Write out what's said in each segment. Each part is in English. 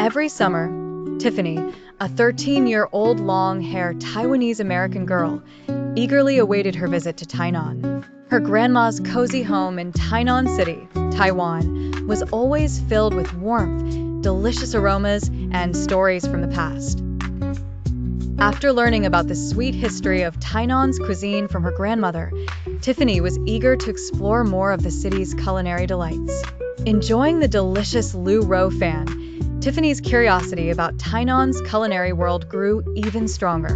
Every summer, Tiffany, a 13-year-old long-haired Taiwanese-American girl, eagerly awaited her visit to Tainan. Her grandma's cozy home in Tainan City, Taiwan, was always filled with warmth, delicious aromas, and stories from the past. After learning about the sweet history of Tainan's cuisine from her grandmother, Tiffany was eager to explore more of the city's culinary delights. Enjoying the delicious Lu Rou fan, Tiffany's curiosity about Tainan's culinary world grew even stronger.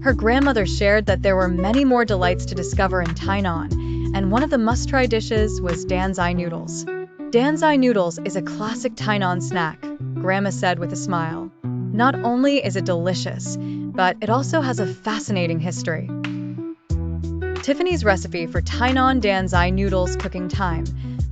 Her grandmother shared that there were many more delights to discover in Tainan, and one of the must-try dishes was Dan Zai Noodles. Dan Zai Noodles is a classic Tainan snack, Grandma said with a smile. Not only is it delicious, but it also has a fascinating history. Tiffany's recipe for Tainan Dan Zai Noodles cooking time,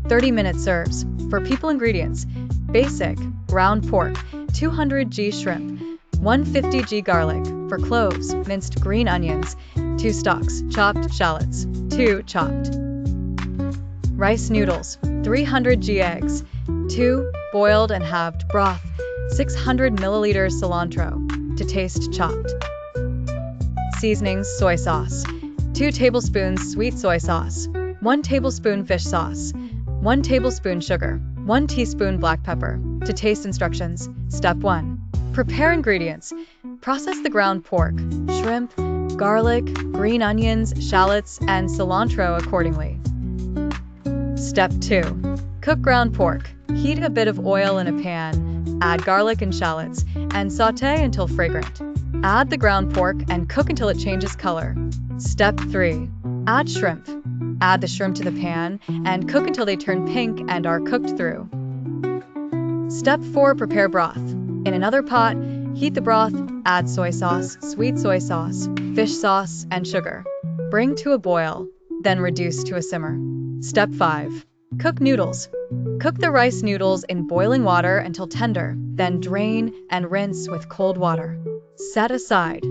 30-minute serves. For people ingredients: basic, ground pork, 200 g shrimp, 150 g garlic. For cloves, minced green onions, 2 stalks, chopped shallots, 2 chopped. Rice noodles, 300 g eggs, 2 boiled and halved broth, 600 milliliters cilantro, to taste chopped. Seasonings: soy sauce, 2 tablespoons sweet soy sauce, 1 tablespoon fish sauce, 1 tablespoon sugar, 1 teaspoon black pepper. To taste instructions. Step 1. Prepare ingredients. Process the ground pork, shrimp, garlic, green onions, shallots, and cilantro accordingly. Step 2. Cook ground pork. Heat a bit of oil in a pan, add garlic and shallots, and sauté until fragrant. Add the ground pork and cook until it changes color. Step 3. Add shrimp. Add the shrimp to the pan and cook until they turn pink and are cooked through. Step 4. Prepare broth. In another pot, heat the broth, add soy sauce, sweet soy sauce, fish sauce, and sugar. Bring to a boil, then reduce to a simmer. Step 5. Cook noodles. Cook the rice noodles in boiling water until tender, then drain and rinse with cold water. Set aside.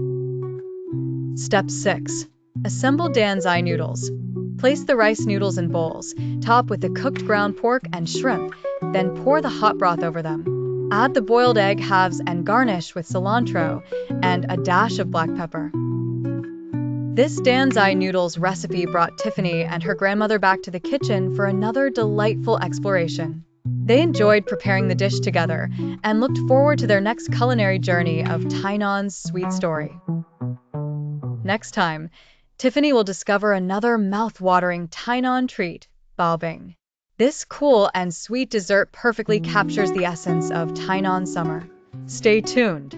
Step 6. Assemble Dan Zai noodles. Place the rice noodles in bowls, top with the cooked ground pork and shrimp, then pour the hot broth over them. Add the boiled egg halves and garnish with cilantro and a dash of black pepper. This Dan Zai Noodles recipe brought Tiffany and her grandmother back to the kitchen for another delightful exploration. They enjoyed preparing the dish together and looked forward to their next culinary journey of Tainan's sweet story. Next time, Tiffany will discover another mouth-watering Tainan treat, baobing. This cool and sweet dessert perfectly captures the essence of Tainan summer. Stay tuned.